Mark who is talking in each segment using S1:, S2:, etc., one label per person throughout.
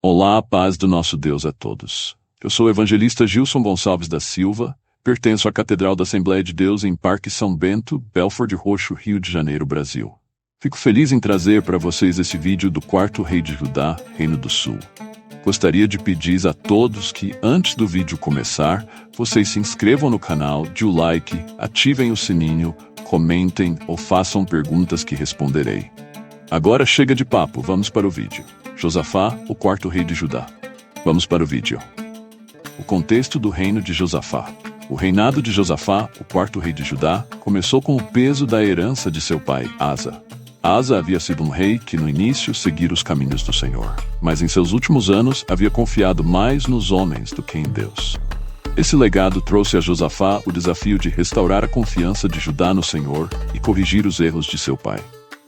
S1: Olá, a paz do nosso Deus a todos. Eu sou o evangelista Gilson Gonçalves da Silva, pertenço à Catedral da Assembleia de Deus em Parque São Bento, Belford Roxo, Rio de Janeiro, Brasil. Fico feliz em trazer para vocês esse vídeo do quarto rei de Judá, Reino do Sul. Gostaria de pedir a todos que, antes do vídeo começar, vocês se inscrevam no canal, dê o like, ativem o sininho, comentem ou façam perguntas que responderei. Agora chega de papo, vamos para o vídeo. Josafá, o quarto rei de Judá. Vamos para o vídeo. O contexto do reino de Josafá. O reinado de Josafá, o quarto rei de Judá, começou com o peso da herança de seu pai, Asa. Asa havia sido um rei que no início seguira os caminhos do Senhor, mas em seus últimos anos havia confiado mais nos homens do que em Deus. Esse legado trouxe a Josafá o desafio de restaurar a confiança de Judá no Senhor e corrigir os erros de seu pai.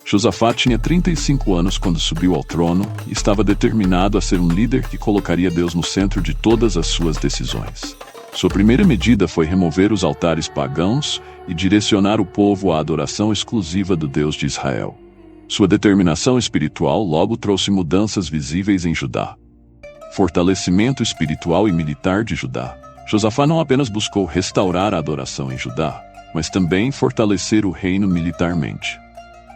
S1: Josafá tinha 35 anos quando subiu ao trono e estava determinado a ser um líder que colocaria Deus no centro de todas as suas decisões. Sua primeira medida foi remover os altares pagãos e direcionar o povo à adoração exclusiva do Deus de Israel. Sua determinação espiritual logo trouxe mudanças visíveis em Judá. Fortalecimento espiritual e militar de Judá. Josafá não apenas buscou restaurar a adoração em Judá, mas também fortalecer o reino militarmente.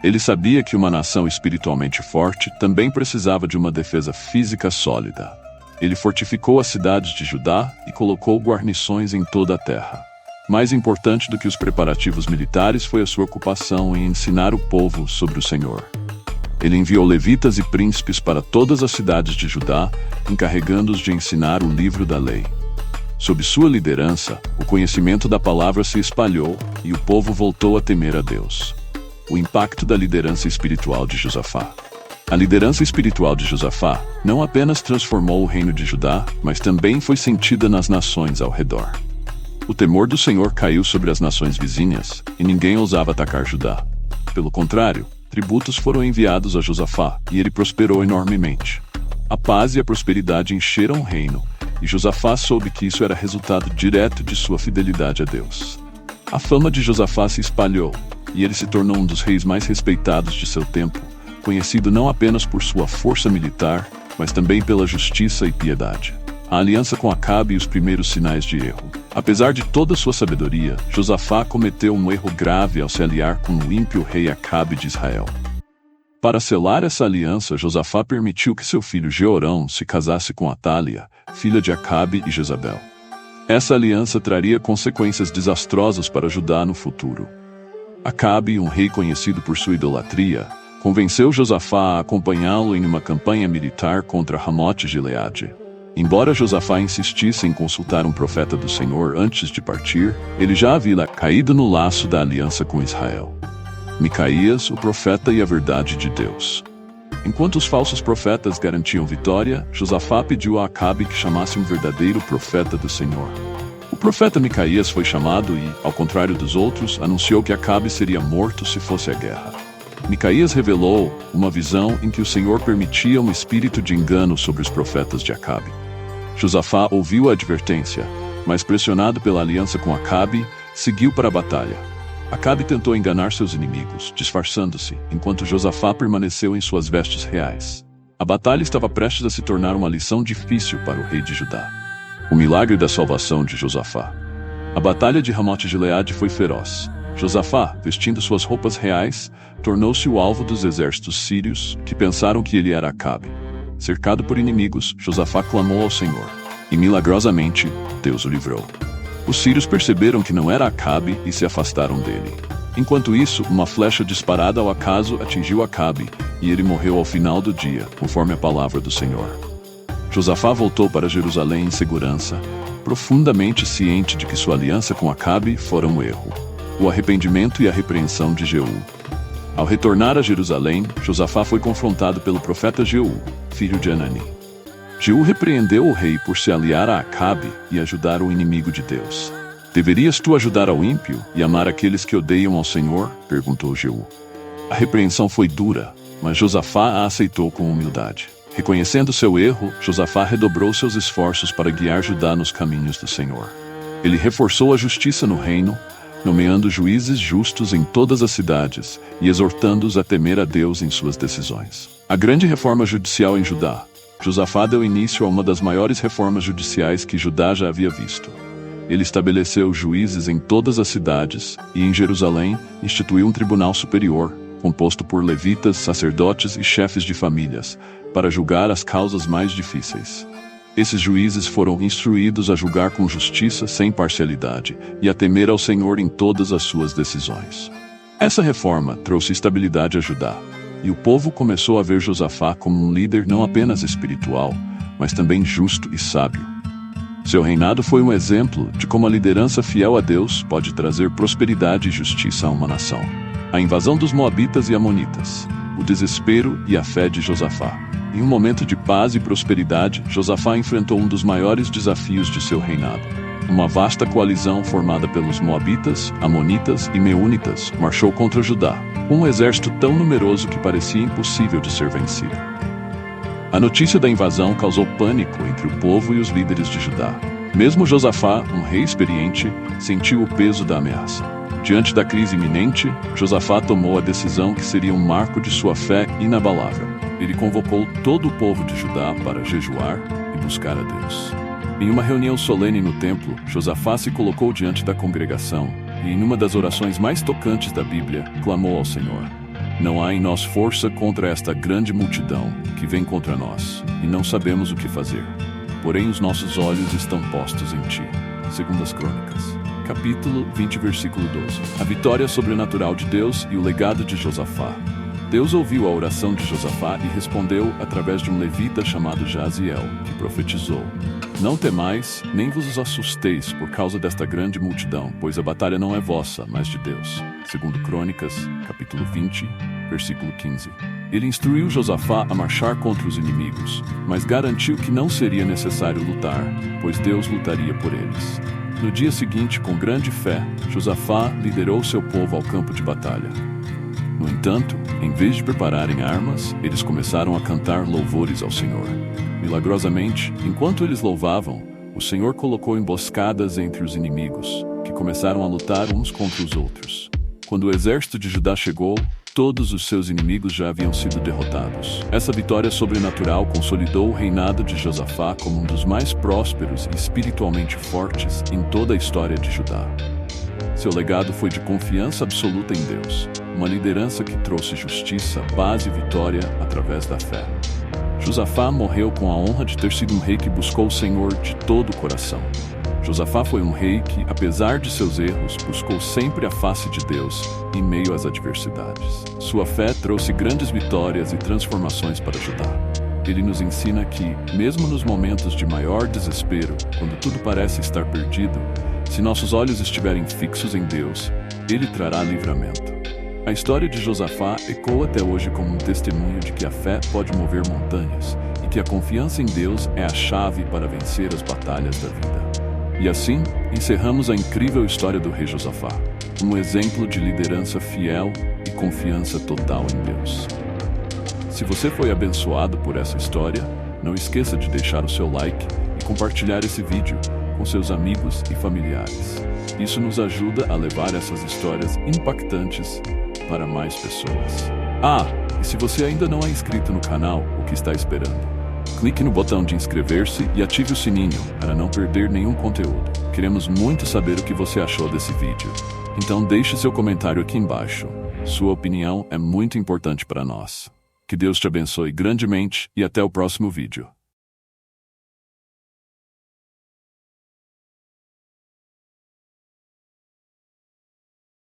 S1: Ele sabia que uma nação espiritualmente forte também precisava de uma defesa física sólida. Ele fortificou as cidades de Judá e colocou guarnições em toda a terra. Mais importante do que os preparativos militares foi a sua ocupação em ensinar o povo sobre o Senhor. Ele enviou levitas e príncipes para todas as cidades de Judá, encarregando-os de ensinar o livro da lei. Sob sua liderança, o conhecimento da palavra se espalhou e o povo voltou a temer a Deus. O impacto da liderança espiritual de Josafá. A liderança espiritual de Josafá não apenas transformou o reino de Judá, mas também foi sentida nas nações ao redor. O temor do Senhor caiu sobre as nações vizinhas, e ninguém ousava atacar Judá. Pelo contrário, tributos foram enviados a Josafá, e ele prosperou enormemente. A paz e a prosperidade encheram o reino, e Josafá soube que isso era resultado direto de sua fidelidade a Deus. A fama de Josafá se espalhou, e ele se tornou um dos reis mais respeitados de seu tempo, conhecido não apenas por sua força militar, mas também pela justiça e piedade. A aliança com Acabe e os primeiros sinais de erro. Apesar de toda sua sabedoria, Josafá cometeu um erro grave ao se aliar com o ímpio rei Acabe de Israel. Para selar essa aliança, Josafá permitiu que seu filho Jeorão se casasse com Atália, filha de Acabe e Jezabel. Essa aliança traria consequências desastrosas para Judá no futuro. Acabe, um rei conhecido por sua idolatria, convenceu Josafá a acompanhá-lo em uma campanha militar contra Ramote-Gileade. Embora Josafá insistisse em consultar um profeta do Senhor antes de partir, ele já havia caído no laço da aliança com Israel. Micaías, o profeta e a verdade de Deus. Enquanto os falsos profetas garantiam vitória, Josafá pediu a Acabe que chamasse um verdadeiro profeta do Senhor. O profeta Micaías foi chamado e, ao contrário dos outros, anunciou que Acabe seria morto se fosse a guerra. Micaías revelou uma visão em que o Senhor permitia um espírito de engano sobre os profetas de Acabe. Josafá ouviu a advertência, mas pressionado pela aliança com Acabe, seguiu para a batalha. Acabe tentou enganar seus inimigos, disfarçando-se, enquanto Josafá permaneceu em suas vestes reais. A batalha estava prestes a se tornar uma lição difícil para o rei de Judá. O milagre da salvação de Josafá. A batalha de Ramote-Gileade foi feroz. Josafá, vestindo suas roupas reais, tornou-se o alvo dos exércitos sírios, que pensaram que ele era Acabe. Cercado por inimigos, Josafá clamou ao Senhor, e milagrosamente, Deus o livrou. Os sírios perceberam que não era Acabe e se afastaram dele. Enquanto isso, uma flecha disparada ao acaso atingiu Acabe, e ele morreu ao final do dia, conforme a palavra do Senhor. Josafá voltou para Jerusalém em segurança, profundamente ciente de que sua aliança com Acabe fora um erro. O arrependimento e a repreensão de Jeú. Ao retornar a Jerusalém, Josafá foi confrontado pelo profeta Jeú, filho de Anani. Jeú repreendeu o rei por se aliar a Acabe e ajudar o inimigo de Deus. Deverias tu ajudar ao ímpio e amar aqueles que odeiam ao Senhor? Perguntou Jeú. A repreensão foi dura, mas Josafá a aceitou com humildade. Reconhecendo seu erro, Josafá redobrou seus esforços para guiar Judá nos caminhos do Senhor. Ele reforçou a justiça no reino, nomeando juízes justos em todas as cidades e exortando-os a temer a Deus em suas decisões. A grande reforma judicial em Judá. Josafá deu início a uma das maiores reformas judiciais que Judá já havia visto. Ele estabeleceu juízes em todas as cidades e, em Jerusalém, instituiu um tribunal superior, composto por levitas, sacerdotes e chefes de famílias, para julgar as causas mais difíceis. Esses juízes foram instruídos a julgar com justiça, sem parcialidade, e a temer ao Senhor em todas as suas decisões. Essa reforma trouxe estabilidade a Judá, e o povo começou a ver Josafá como um líder não apenas espiritual, mas também justo e sábio. Seu reinado foi um exemplo de como a liderança fiel a Deus pode trazer prosperidade e justiça a uma nação. A invasão dos Moabitas e Amonitas, o desespero e a fé de Josafá. Em um momento de paz e prosperidade, Josafá enfrentou um dos maiores desafios de seu reinado. Uma vasta coalizão formada pelos Moabitas, Amonitas e Meunitas marchou contra Judá, com um exército tão numeroso que parecia impossível de ser vencido. A notícia da invasão causou pânico entre o povo e os líderes de Judá. Mesmo Josafá, um rei experiente, sentiu o peso da ameaça. Diante da crise iminente, Josafá tomou a decisão que seria um marco de sua fé inabalável. Ele convocou todo o povo de Judá para jejuar e buscar a Deus. Em uma reunião solene no templo, Josafá se colocou diante da congregação e, em uma das orações mais tocantes da Bíblia, clamou ao Senhor: "Não há em nós força contra esta grande multidão que vem contra nós, e não sabemos o que fazer. Porém, os nossos olhos estão postos em Ti." Segundas Crônicas, capítulo 20, versículo 12. A vitória sobrenatural de Deus e o legado de Josafá. Deus ouviu a oração de Josafá e respondeu através de um levita chamado Jaziel, que profetizou: "Não temais, nem vos assusteis por causa desta grande multidão, pois a batalha não é vossa, mas de Deus." Segundo Crônicas, capítulo 20, versículo 15. Ele instruiu Josafá a marchar contra os inimigos, mas garantiu que não seria necessário lutar, pois Deus lutaria por eles. No dia seguinte, com grande fé, Josafá liderou seu povo ao campo de batalha. No entanto, em vez de prepararem armas, eles começaram a cantar louvores ao Senhor. Milagrosamente, enquanto eles louvavam, o Senhor colocou emboscadas entre os inimigos, que começaram a lutar uns contra os outros. Quando o exército de Judá chegou, todos os seus inimigos já haviam sido derrotados. Essa vitória sobrenatural consolidou o reinado de Josafá como um dos mais prósperos e espiritualmente fortes em toda a história de Judá. Seu legado foi de confiança absoluta em Deus, uma liderança que trouxe justiça, paz e vitória através da fé. Josafá morreu com a honra de ter sido um rei que buscou o Senhor de todo o coração. Josafá foi um rei que, apesar de seus erros, buscou sempre a face de Deus em meio às adversidades. Sua fé trouxe grandes vitórias e transformações para Judá. Ele nos ensina que, mesmo nos momentos de maior desespero, quando tudo parece estar perdido, se nossos olhos estiverem fixos em Deus, Ele trará livramento. A história de Josafá ecoa até hoje como um testemunho de que a fé pode mover montanhas e que a confiança em Deus é a chave para vencer as batalhas da vida. E assim, encerramos a incrível história do rei Josafá, um exemplo de liderança fiel e confiança total em Deus. Se você foi abençoado por essa história, não esqueça de deixar o seu like e compartilhar esse vídeo com seus amigos e familiares. Isso nos ajuda a levar essas histórias impactantes para mais pessoas. E se você ainda não é inscrito no canal, o que está esperando? Clique no botão de inscrever-se e ative o sininho para não perder nenhum conteúdo. Queremos muito saber o que você achou desse vídeo. Então deixe seu comentário aqui embaixo. Sua opinião é muito importante para nós. Que Deus te abençoe grandemente e até o próximo vídeo.